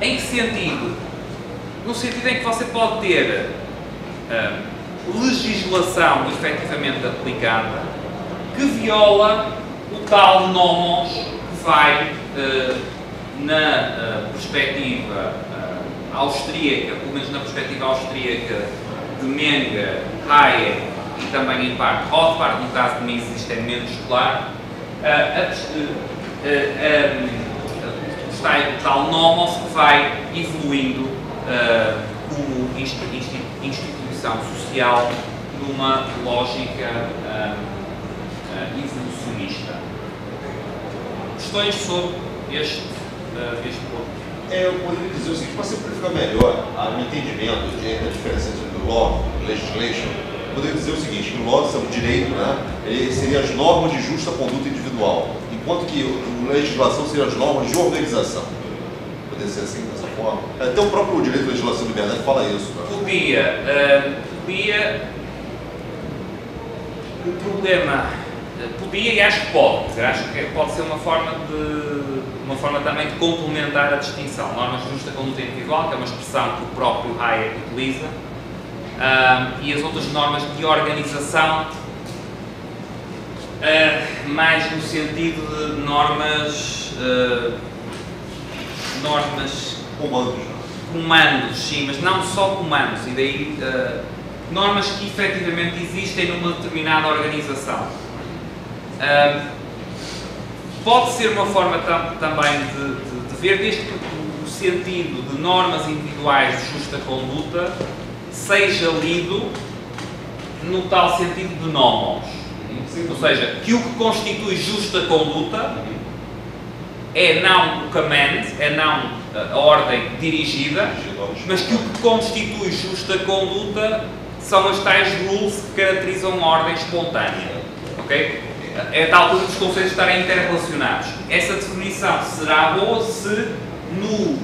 Em que sentido? No sentido em que você pode ter legislação efetivamente aplicada que viola o tal nomos que vai na perspectiva austríaca, pelo menos na perspectiva austríaca de Menger, Hayek e também em parte Rothbard, no caso de Mises isto é menos claro, está o tal nomos que vai evoluindo como instituição social numa lógica evolucionista. Questões sobre este ponto? Eu poderia dizer o seguinte, para simplificar melhor o entendimento da diferença entre o law e legislation, eu poderia dizer o seguinte, que o law, o direito, né, ele seria as normas de justa conduta individual, enquanto que a legislação seria as normas de organização. Poderia ser assim, dessa forma. Até o próprio direito de legislação e liberdade fala isso. Né? O problema... Podia e acho que pode. Acho que pode ser uma forma também de complementar a distinção. Normas de justa conduta individual, que é uma expressão que o próprio Hayek utiliza, e as outras normas de organização, mais no sentido de normas comandos, sim, mas não só comandos, e daí normas que efetivamente existem numa determinada organização. Pode ser uma forma também de ver, desde que o sentido de normas individuais de justa conduta seja lido no tal sentido de nomos. Ou seja, que o que constitui justa conduta é não o command, é não a ordem dirigida, mas que o que constitui justa conduta são as tais rules que caracterizam a ordem espontânea. Okay? É tal como os conceitos estarem interrelacionados. Essa definição será boa se no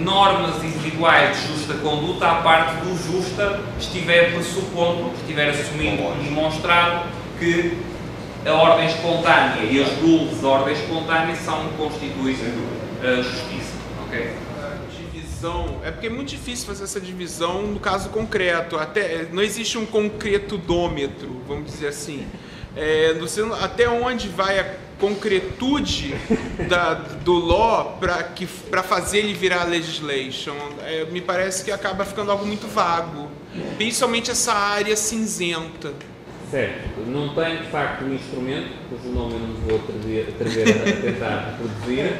normas individuais de justa conduta, a parte do justa estiver pressupondo, estiver assumindo e demonstrado que a ordem espontânea e as rules da ordem espontânea são o que constituem a justiça. Okay? É porque é muito difícil fazer essa divisão no caso concreto. Até não existe um concretudômetro, vamos dizer assim. Até onde vai a concretude do law para fazer ele virar legislation? Me parece que acaba ficando algo muito vago, principalmente essa área cinzenta. Certo, não tem de facto um instrumento, cujo nome eu não vou atrever a tentar reproduzir,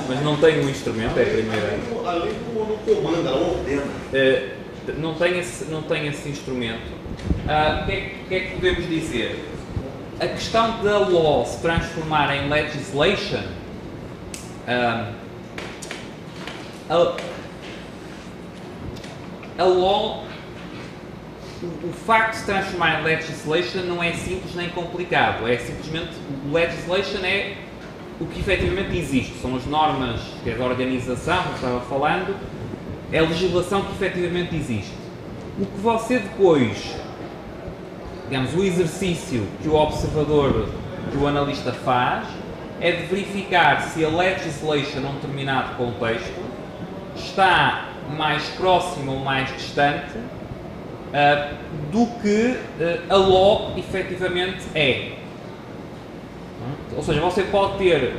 mas não tem um instrumento, é a primeira. A lei não comanda, ela ordena. Não tem esse instrumento. O que é que podemos dizer? A questão da law se transformar em legislation, a law, o facto de se transformar em legislation não é simples nem complicado, é simplesmente, o legislation é o que efetivamente existe, são as normas, que é da organização, que estava falando, é a legislação que efetivamente existe. O que você depois, digamos, o exercício que o observador, que o analista faz, é de verificar se a legislation num determinado contexto está mais próxima ou mais distante do que a law efetivamente é. Ou seja, você pode ter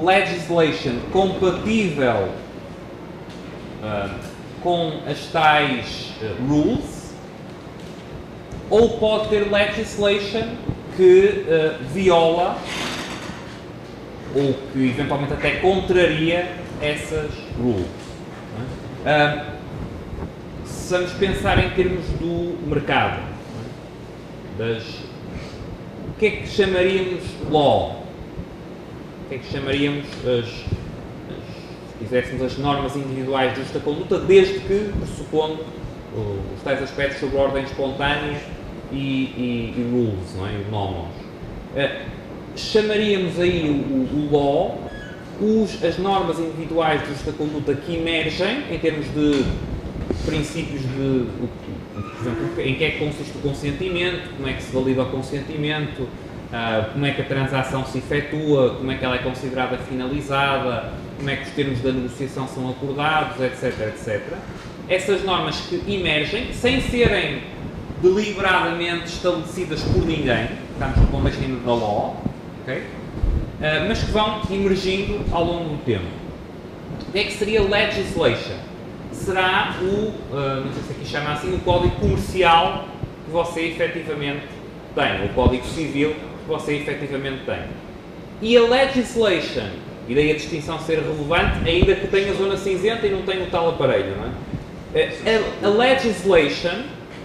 legislation compatível com as tais rules, ou pode ter legislation que viola ou que eventualmente até contraria essas rules. Se vamos pensar em termos do mercado, o que é que chamaríamos law? O que é que chamaríamos, se quiséssemos, as normas individuais de justa conduta, desde que pressupondo os tais aspectos sobre a ordem espontânea e rules, não é? O nomos. Chamaríamos aí o law as normas individuais de justa conduta que emergem em termos de princípios de, por exemplo, em que é que consiste o consentimento, como é que se valida o consentimento, como é que a transação se efetua, como é que ela é considerada finalizada, como é que os termos da negociação são acordados, etc, etc. Essas normas que emergem, sem serem deliberadamente estabelecidas por ninguém, estamos no convention da law, okay? Mas que vão emergindo ao longo do tempo. O que é que seria legislation? Será não sei se aqui chama assim, o código comercial que você efetivamente tem, o código civil que você efetivamente tem. E a legislation, e daí a distinção ser relevante, ainda que tenha zona cinzenta e não tenha o tal aparelho, não é? A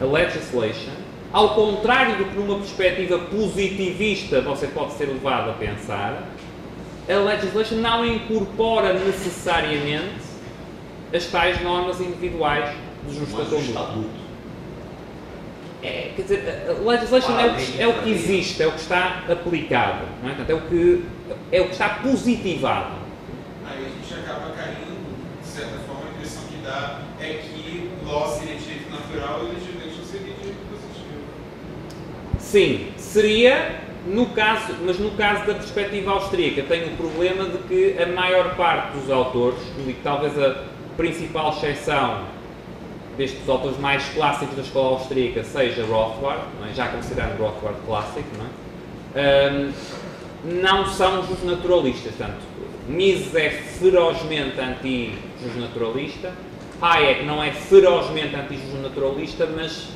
legislation, ao contrário do que numa perspectiva positivista você pode ser levado a pensar, a legislation não incorpora necessariamente as tais normas individuais de justa conduta. Quer dizer, a legislation é o que existe, é o que está aplicado, não é? Portanto, é o que está positivado. Aí a gente acaba caindo, de certa forma, a impressão que dá é que law seria direito natural e legislation seria direito positivo. Sim, seria, mas no caso da perspectiva austríaca, tem o problema de que a maior parte dos autores, e talvez a principal exceção destes autores mais clássicos da escola austríaca seja Rothbard, não é? Já considerando Rothbard clássico, não são justnaturalistas. Portanto, Mises é ferozmente anti-justnaturalista, Hayek não é ferozmente anti-justnaturalista, mas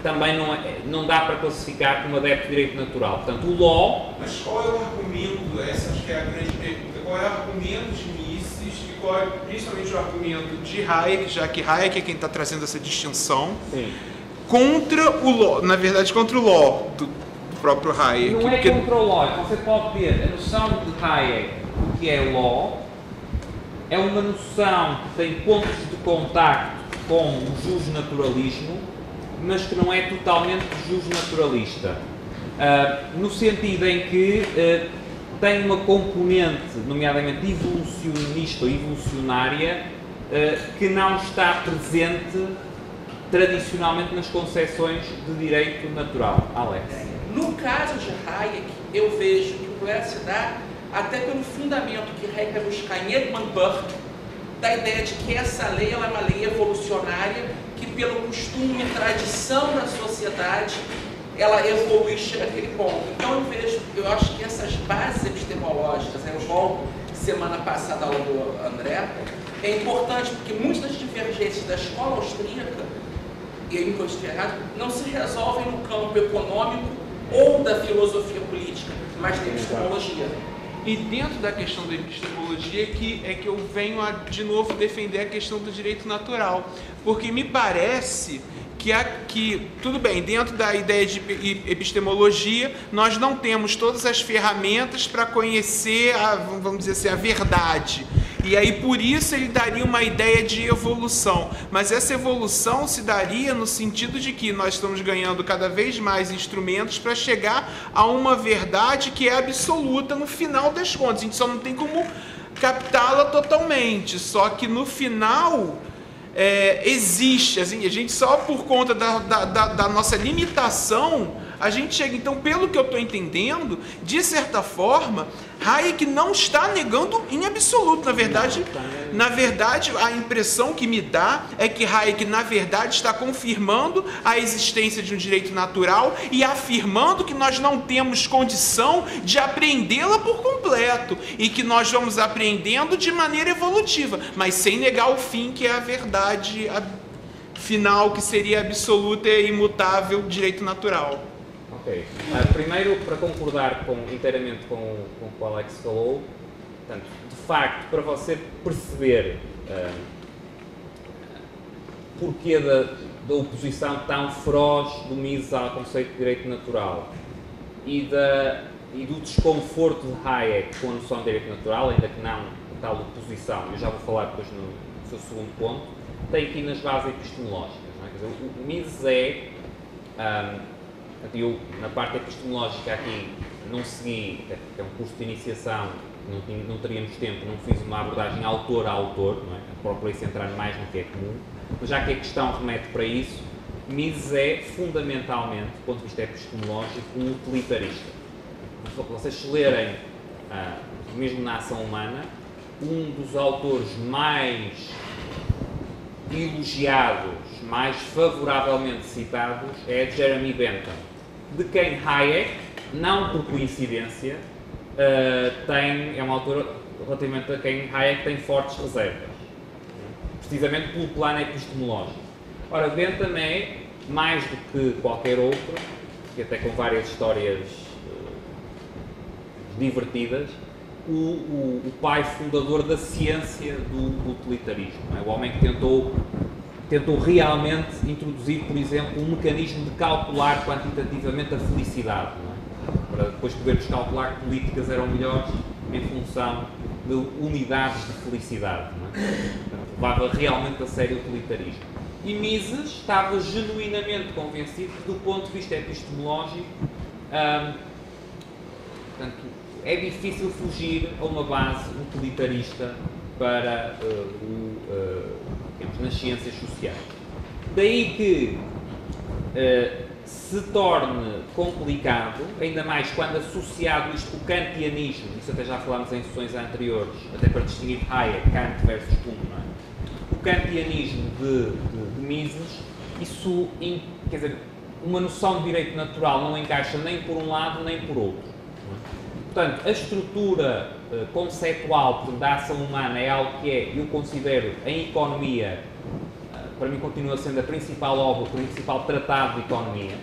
também não dá para classificar como adepto de direito natural. Portanto, o law... Mas qual é o argumento, essa acho que é a grande pergunta, qual é o argumento de Mises e qual é principalmente o argumento de Hayek, já que Hayek é quem está trazendo essa distinção, Sim. Contra o law, na verdade contra o law do próprio Hayek. Não é contra o law, você pode ter a noção de Hayek do que é law, é uma noção que tem pontos de contacto com o justnaturalismo, mas que não é totalmente justnaturalista, no sentido em que tem uma componente, nomeadamente evolucionista ou evolucionária, que não está presente tradicionalmente nas concepções de direito natural. Alex. No caso de Hayek, eu vejo que o problema se dá até pelo fundamento que Hayek vai buscar em Edmund Burke, da ideia de que essa lei é uma lei evolucionária, que pelo costume e tradição da sociedade, ela evolui e chega àquele ponto. Então eu acho que essas bases epistemológicas, eu volto semana passada ao do André, é importante porque muitas das divergências da escola austríaca, e aí me estou errado, não se resolvem no campo econômico ou da filosofia política, mas da epistemologia. E dentro da questão da epistemologia é que eu venho a, de novo, defender a questão do direito natural. Porque me parece que tudo bem, dentro da ideia de epistemologia, nós não temos todas as ferramentas para conhecer, vamos dizer assim, a verdade. E aí, por isso, ele daria uma ideia de evolução. Mas essa evolução se daria no sentido de que nós estamos ganhando cada vez mais instrumentos para chegar a uma verdade que é absoluta no final das contas. A gente só não tem como captá-la totalmente. Só que no final... existe, assim, a gente só por conta da nossa limitação, a gente chega, então, pelo que eu estou entendendo, de certa forma, Hayek não está negando em absoluto. Na verdade, a impressão que me dá é que Hayek, na verdade, está confirmando a existência de um direito natural e afirmando que nós não temos condição de apreendê-la por completo e que nós vamos aprendendo de maneira evolutiva, mas sem negar o fim, que é a verdade final, que seria absoluta e imutável direito natural. Ok. Primeiro, para concordar inteiramente com o que o Alex falou, portanto, de facto, para você perceber porquê da oposição tão feroz do Mises ao conceito de direito natural e do desconforto de Hayek com a noção de direito natural, ainda que não a tal oposição, eu já vou falar depois no seu segundo ponto, tem aqui nas bases epistemológicas. Não é? Quer dizer, o Mises eu, na parte epistemológica aqui, não segui, é um curso de iniciação, não teríamos tempo, não fiz uma abordagem autor a autor, não é? Procurei centrar mais no que é comum, mas já que a questão remete para isso, Mises é fundamentalmente, do ponto de vista epistemológico, um utilitarista. Vocês se lerem, mesmo na ação humana, um dos autores mais elogiados, mais favoravelmente citados, é Jeremy Bentham, de quem Hayek, não por coincidência, é um autor relativamente a quem Hayek tem fortes reservas, precisamente pelo plano epistemológico. Ora, Bentham é, mais do que qualquer outro, que até com várias histórias divertidas, o pai fundador da ciência do utilitarismo. Não é? O homem que tentou realmente introduzir, por exemplo, um mecanismo de calcular quantitativamente a felicidade. Não é? Para depois podermos calcular que políticas eram melhores em função de unidades de felicidade. Não é? Portanto, levava realmente a sério o utilitarismo. E Mises estava genuinamente convencido que, do ponto de vista epistemológico, portanto, é difícil fugir a uma base utilitarista para nas ciências sociais. Daí que se torne complicado, ainda mais quando associado isto com o kantianismo, isso até já falámos em sessões anteriores, até para distinguir Hayek, Kant versus Kuhn, não é? O kantianismo de Mises, isso, quer dizer, uma noção de direito natural não encaixa nem por um lado nem por outro. Portanto, a estrutura conceitual da ação humana é algo que eu considero, em economia, para mim continua sendo a principal obra, o principal tratado de economia.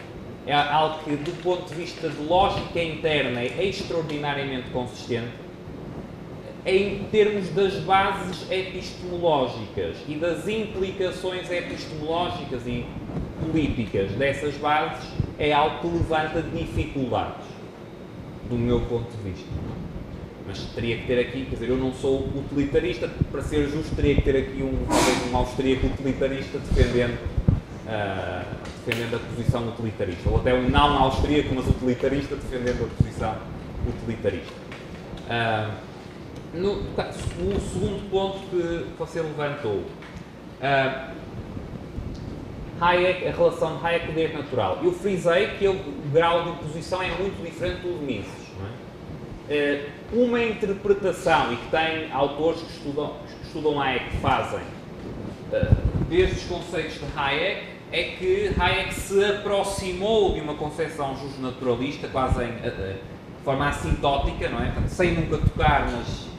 É algo que, do ponto de vista de lógica interna, é extraordinariamente consistente. Em termos das bases epistemológicas e das implicações epistemológicas e políticas dessas bases, é algo que levanta dificuldades, do meu ponto de vista. Mas teria que ter aqui, quer dizer, eu não sou utilitarista, para ser justo teria que ter aqui talvez um austríaco utilitarista defendendo a posição utilitarista, ou até um não austríaco, mas utilitarista defendendo a posição utilitarista. O segundo ponto que você levantou, Hayek, a relação de Hayek com o direito natural. Eu frisei que o grau de oposição é muito diferente do de Mises. Não é? Uma interpretação, e que tem autores que estudam Hayek que fazem, desde os conceitos de Hayek, é que Hayek se aproximou de uma concepção justnaturalista, quase de forma assintótica, não é? Sem nunca tocar, mas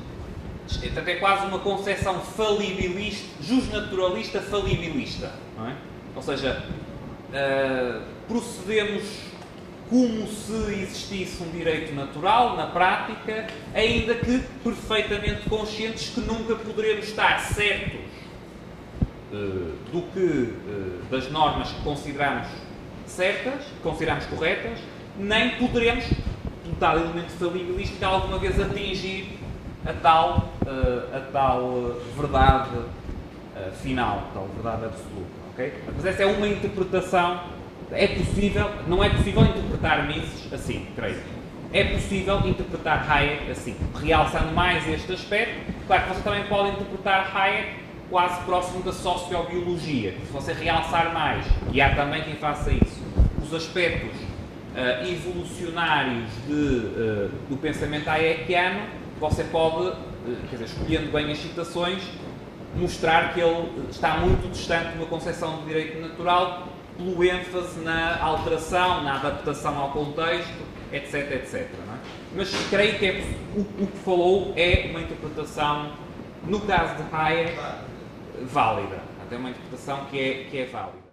é quase uma concepção falibilista, justnaturalista falibilista, não é? Ou seja, procedemos como se existisse um direito natural, na prática, ainda que perfeitamente conscientes que nunca poderemos estar certos das normas que consideramos certas, que consideramos corretas, nem poderemos, um tal elemento falibilista, de alguma vez atingir a tal verdade final, a tal verdade absoluta. Okay? Mas essa é uma interpretação. Não é possível interpretar Mises assim, creio. É possível interpretar Hayek assim, realçando mais este aspecto. Claro que você também pode interpretar Hayek quase próximo da sociobiologia, se você realçar mais, e há também quem faça isso, os aspectos evolucionários do pensamento hayekiano, você pode, quer dizer, escolhendo bem as citações, mostrar que ele está muito distante de uma concepção de direito natural, pelo ênfase na alteração, na adaptação ao contexto, etc, etc. Não é? Mas creio que o que falou é uma interpretação, no caso de Hayek, válida. Até uma interpretação que é válida.